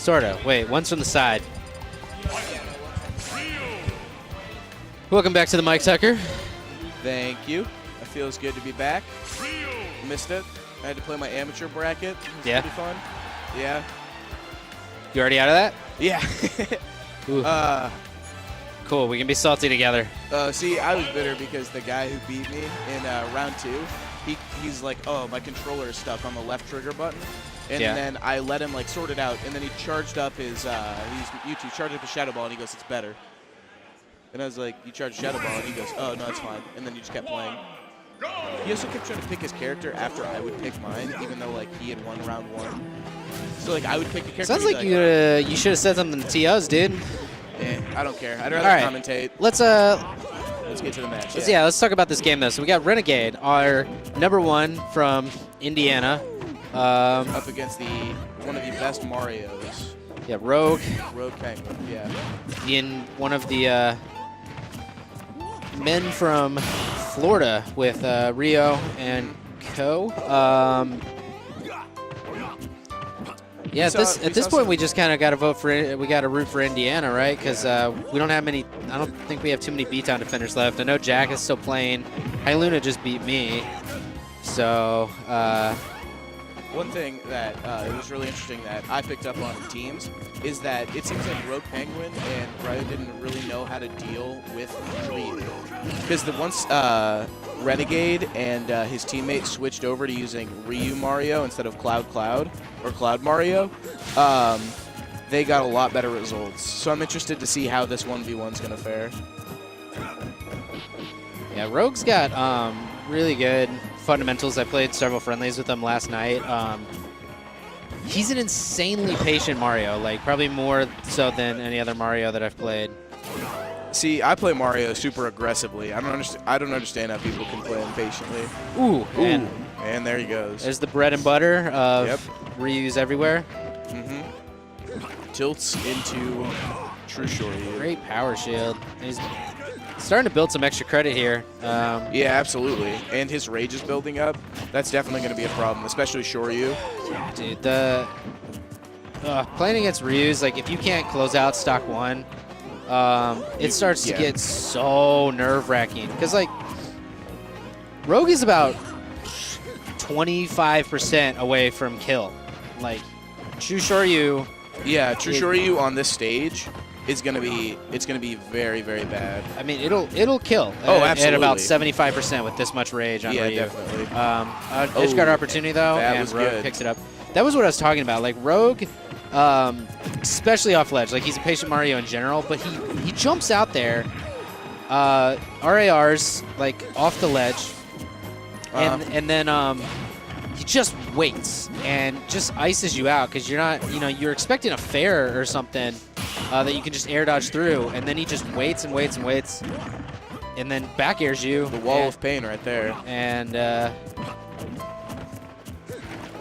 Sorta. Wait, one's from the side. Welcome back to the Mike Tucker. Thank you. It feels good to be back. Missed it. I had to play my amateur bracket. Yeah. Pretty fun. Yeah. You already out of that? Yeah. Cool. We can be salty together. See, I was bitter because the guy who beat me in round 2, he's like, oh, my controller is stuck on the left trigger button. And then I let him like sort it out, and then he charged up his charged up his Shadow Ball, and he goes, it's better. And I was like, you charge Shadow Ball, and he goes, oh, no, it's fine. And then you just kept playing. He also kept trying to pick his character after I would pick mine, even though like he had won round 1. So like I would pick the character. Sounds like you should have said something to TOs, dude. I don't care. I'd rather commentate. Let's get to the match. Let's talk about this game though. So we got Renegade, our #1 from Indiana, up against one of the best Marios. Yeah, RoguePenguin. Yeah. In one of the men from Florida with Rio and Co. Yeah, at this point we just kind of got to vote for. We got to root for Indiana, right? Because we don't have many. I don't think we have too many beatdown defenders left. I know Jack is still playing. High Luna just beat me, so. One thing that it was really interesting that I picked up on in teams is that it seems like RoguePenguin and Ryu didn't really know how to deal with Ryu. Because once Renegade and his teammates switched over to using Ryu Mario instead of Cloud or Cloud Mario, they got a lot better results. So I'm interested to see how this 1v1 is going to fare. Yeah, Rogue's got really good fundamentals. I played several friendlies with him last night. He's an insanely patient Mario, like probably more so than any other Mario that I've played. See, I play Mario super aggressively. I don't understand how people can play him patiently. Ooh, and there he goes. There's the bread and butter of Ryu's everywhere. Tilts into True Shoryu. Great power shield. He's starting to build some extra credit here. Yeah, absolutely. And his rage is building up. That's definitely going to be a problem, especially Shoryu. Yeah, dude. Playing against Ryu's, like, if you can't close out stock 1, it starts to get so nerve-wracking. Because, like, Rogue is about 25% away from kill. Like, True Shoryu. Yeah, True Shoryu on this stage is going to be very, very bad. I mean, it'll kill. Absolutely. At about 75% with this much rage on Ryu. Yeah, definitely. Edge guard opportunity though, and Rogue picks it up. That was what I was talking about. Like Rogue, especially off ledge. Like he's a patient Mario in general, but he jumps out there, RARs like off the ledge, and then he just waits and just ices you out because you're not, you're expecting a fair or something. That you can just air dodge through, and then he just waits and waits and waits, and then back airs you. The wall of pain right there. And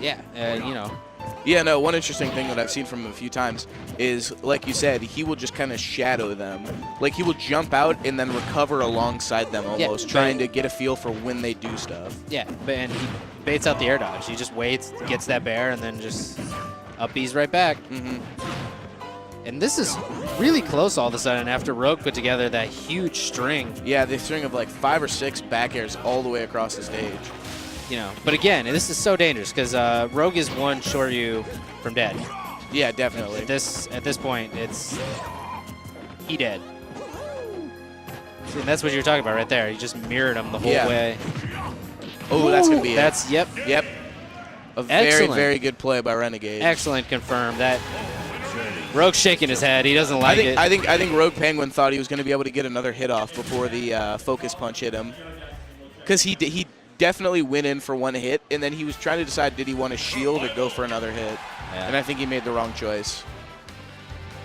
Yeah, no, one interesting thing that I've seen from him a few times is, like you said, he will just kind of shadow them. Like he will jump out and then recover alongside them almost, trying to get a feel for when they do stuff. Yeah, and he baits out the air dodge. He just waits, gets that bear, and then just up B's right back. And this is really close all of a sudden after Rogue put together that huge string. Yeah, the string of like 5 or 6 back airs all the way across the stage. But again, this is so dangerous because Rogue is one Shoryu from dead. Yeah, definitely. At this point, he dead. And that's what you were talking about right there. You just mirrored him the whole way. Oh, that's gonna be it. Yep. A very, very good play by Renegade. Excellent, confirmed. That Rogue's shaking his head. He doesn't like it. I think RoguePenguin thought he was going to be able to get another hit off before the focus punch hit him, because he definitely went in for one hit, and then he was trying to decide did he want to shield or go for another hit, and I think he made the wrong choice.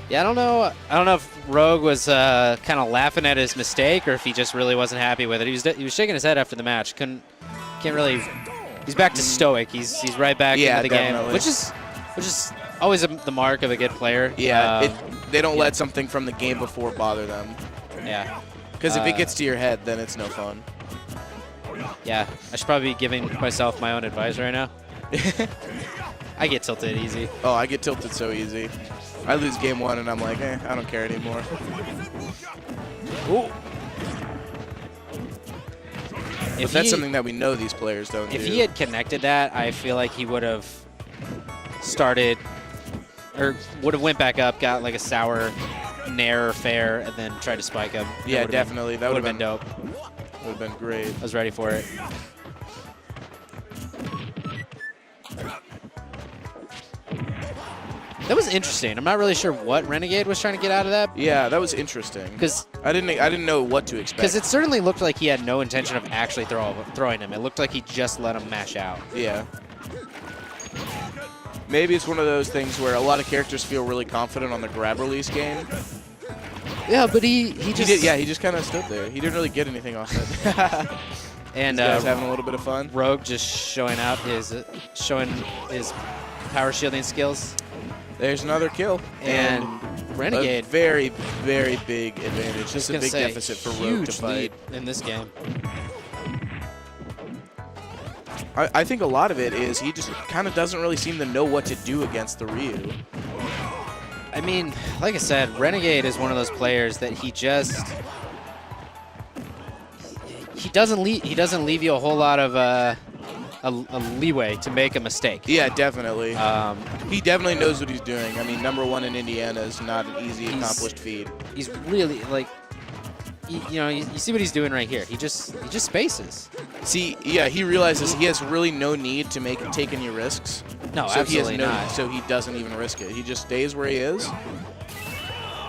Yeah, I don't know if Rogue was kind of laughing at his mistake or if he just really wasn't happy with it. He was shaking his head after the match. Can't really. He's back to stoic. He's right back into the game, which is always the mark of a good player. Yeah, they don't let something from the game before bother them. Yeah. Because if it gets to your head, then it's no fun. Yeah, I should probably be giving myself my own advice right now. I get tilted easy. Oh, I get tilted so easy. I lose game 1 and I'm like, I don't care anymore. Ooh. But that's something that we know these players don't do. If he had connected that, I feel like he would have started, or would have went back up, got like a sour nair or fair, and then tried to spike him. Yeah, definitely. That would have been dope. Would have been great. I was ready for it. That was interesting. I'm not really sure what Renegade was trying to get out of that. Yeah, that was interesting. Because I didn't know what to expect. Because it certainly looked like he had no intention of actually throwing him. It looked like he just let him mash out. Yeah. Maybe it's one of those things where a lot of characters feel really confident on the grab release game. Yeah, but he just kind of stood there. He didn't really get anything off it. And guys having a little bit of fun. Rogue just showing his power shielding skills. There's another kill. And Renegade. A very, very big advantage. Just a big deficit for Rogue to fight. Lead in this game. I think a lot of it is he just kind of doesn't really seem to know what to do against the Ryu. I mean, like I said, Renegade is one of those players that he doesn't leave you a whole lot of a leeway to make a mistake. Yeah, definitely. He definitely knows what he's doing. I mean, #1 in Indiana is not an easy, accomplished feat. He's really, like, you see what he's doing right here. He just spaces. See, yeah, he realizes he has really no need to take any risks. No, absolutely not. So he doesn't even risk it. He just stays where he is.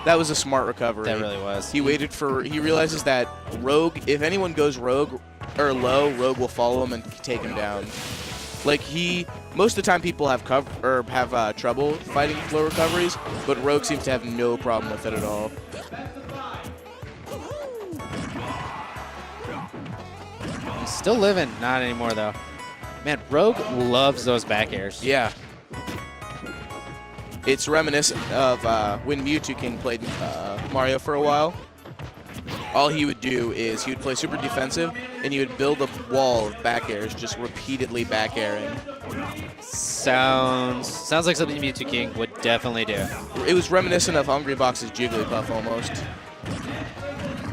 That was a smart recovery. That really was. He realizes that Rogue, if anyone goes Rogue or low, Rogue will follow him and take him down. Like most of the time people have trouble fighting low recoveries, but Rogue seems to have no problem with it at all. He's still living. Not anymore, though. Man, Rogue loves those back airs. Yeah. It's reminiscent of when Mewtwo King played Mario for a while. All he would do is he would play super defensive, and he would build a wall of back airs, just repeatedly back airing. Sounds like something Mewtwo King would definitely do. It was reminiscent of Hungrybox's Jigglypuff almost.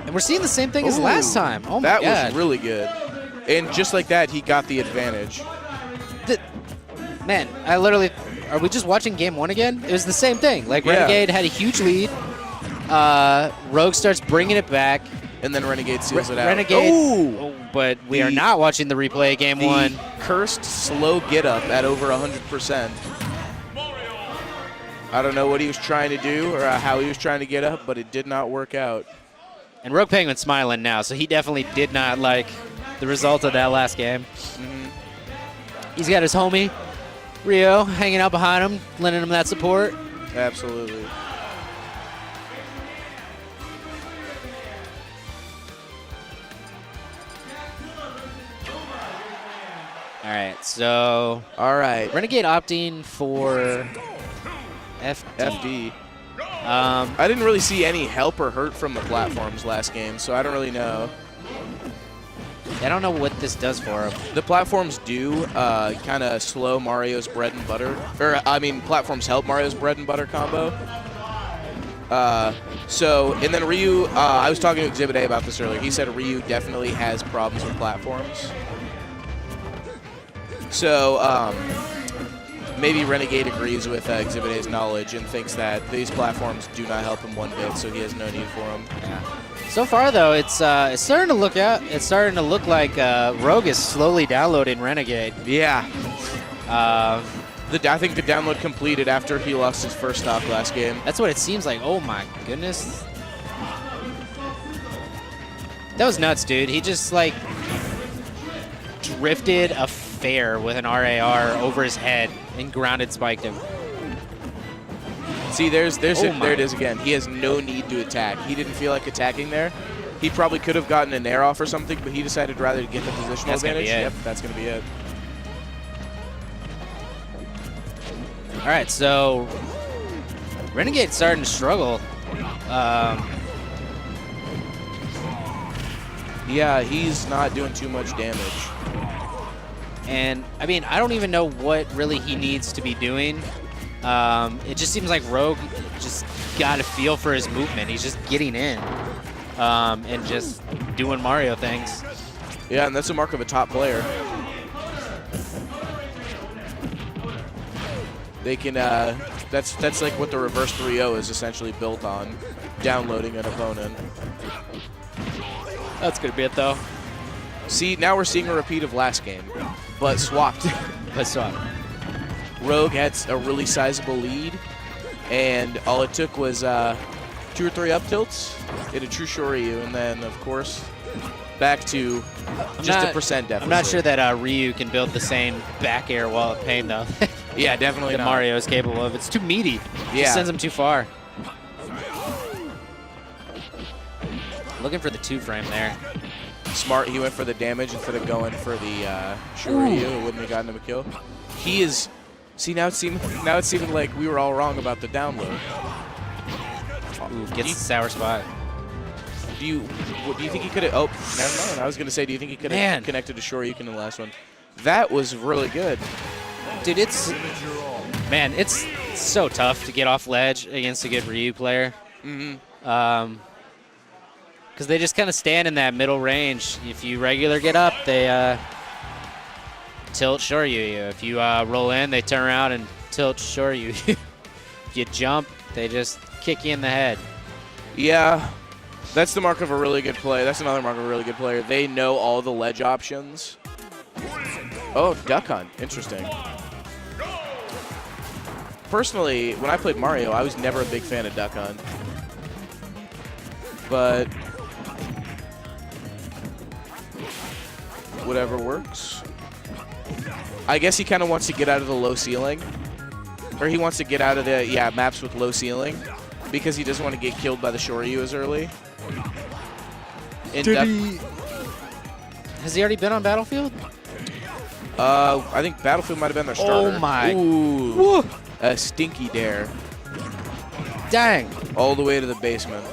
And we're seeing the same thing as last time. Oh my God. That was really good. And just like that, he got the advantage. Man, are we just watching game 1 again? It was the same thing. Like, Renegade had a huge lead. Rogue starts bringing it back. And then Renegade seals it out. Renegade, but we are not watching the replay of game 1. Cursed slow get up at over 100%. I don't know what he was trying to do or how he was trying to get up, but it did not work out. And RoguePenguin's smiling now, so he definitely did not like the result of that last game. He's got his homie, Rio, hanging out behind him, lending him that support. Absolutely. All right, so Renegade opting for FD. I didn't really see any help or hurt from the platforms last game, so I don't really know. I don't know what this does for him. The platforms do kind of slow Mario's bread and butter. Platforms help Mario's bread and butter combo. And then Ryu, I was talking to Exhibit A about this earlier. He said Ryu definitely has problems with platforms. So maybe Renegade agrees with Exhibit A's knowledge and thinks that these platforms do not help him one bit, so he has no need for them. Yeah. So far, though, it's starting to look out. It's starting to look like Rogue is slowly downloading Renegade. Yeah. I think the download completed after he lost his first stock last game. That's what it seems like. Oh my goodness. That was nuts, dude. He just like drifted a fair with an RAR over his head and grounded spiked him. See, there it is again. He has no need to attack. He didn't feel like attacking there. He probably could have gotten an air off or something, but he decided rather to get the positional advantage. Yep, that's going to be it. All right, so Renegade's starting to struggle. Yeah, he's not doing too much damage. And, I mean, I don't even know what really he needs to be doing. It just seems like Rogue just got a feel for his movement. He's just getting in and just doing Mario things. Yeah, and that's a mark of a top player. They can, that's like what the reverse 3-0 is essentially built on, downloading an opponent. That's going to be it, though. See, now we're seeing a repeat of last game, but swapped. But swapped. Rogue had a really sizable lead, and all it took was 2 or 3 up tilts in a true Shoryu, and then, of course, back to just a percent deficit. I'm not sure that Ryu can build the same back air wall of pain, though. Yeah, definitely that not. Mario is capable of. It's too meaty. Yeah. It sends him too far. Looking for the 2-frame there. Smart, he went for the damage instead of going for the Shoryu. It wouldn't have gotten him a kill. He is... See, now it's seeming like we were all wrong about the download. Ooh, gets the sour spot. Do you think he could have... Oh, never mind. I was going to say, do you think he could have connected to Shoryu in the last one? That was really good. Dude, it's... Man, it's so tough to get off ledge against a good Ryu player. Mm-hmm. Because they just kind of stand in that middle range. If you regular get up, they tilt Shoryu you. If you roll in, they turn around and tilt Shoryu you. If you jump, they just kick you in the head. Yeah, that's the mark of a really good play. That's another mark of a really good player. They know all the ledge options. Oh, duck hunt. Interesting. Personally, when I played Mario, I was never a big fan of duck hunt. But whatever works. I guess he kind of wants to get out of the low ceiling. Or he wants to get out of the, maps with low ceiling. Because he doesn't want to get killed by the Shoryu as early. Has he already been on Battlefield? I think Battlefield might have been their starter. Oh my. Ooh. Woo. A stinky dare. Dang. All the way to the basement.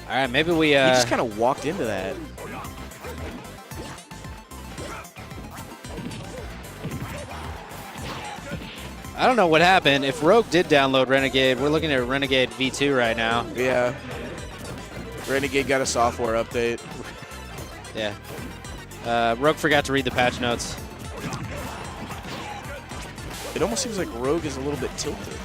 All right, maybe we... he just kind of walked into that. I don't know what happened. If Rogue did download Renegade, we're looking at Renegade V2 right now. Yeah. Renegade got a software update. Yeah. Rogue forgot to read the patch notes. It almost seems like Rogue is a little bit tilted.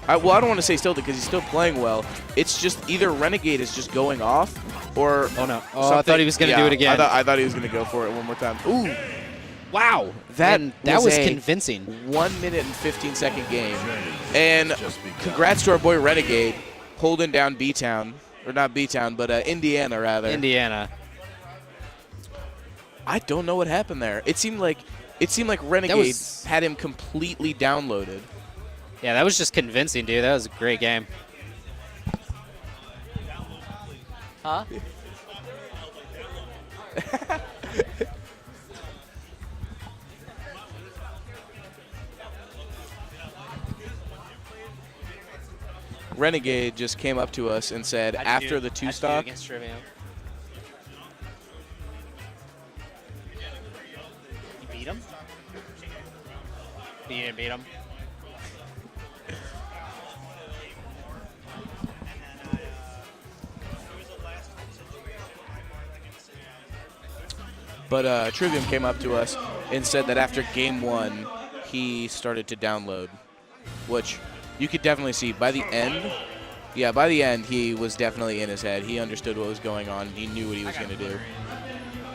Well, I don't want to say tilted because he's still playing well. It's just either Renegade is just going off or... Oh, no. Oh, I thought he was going to do it again. I thought he was going to go for it one more time. Ooh. Wow. That was convincing. 1 minute and 15-second game. And congrats to our boy Renegade holding down B-Town. Or not B-Town, but Indiana, rather. Indiana. I don't know what happened there. It seemed like Renegade had him completely downloaded. Yeah, that was just convincing, dude. That was a great game. Huh? Renegade just came up to us and said, after the 2-stock, against TriVium. You beat him? You didn't beat him? but TriVium came up to us and said that after game 1, he started to download, which you could definitely see by the end. Yeah, by the end, he was definitely in his head. He understood what was going on. He knew what he was going to do.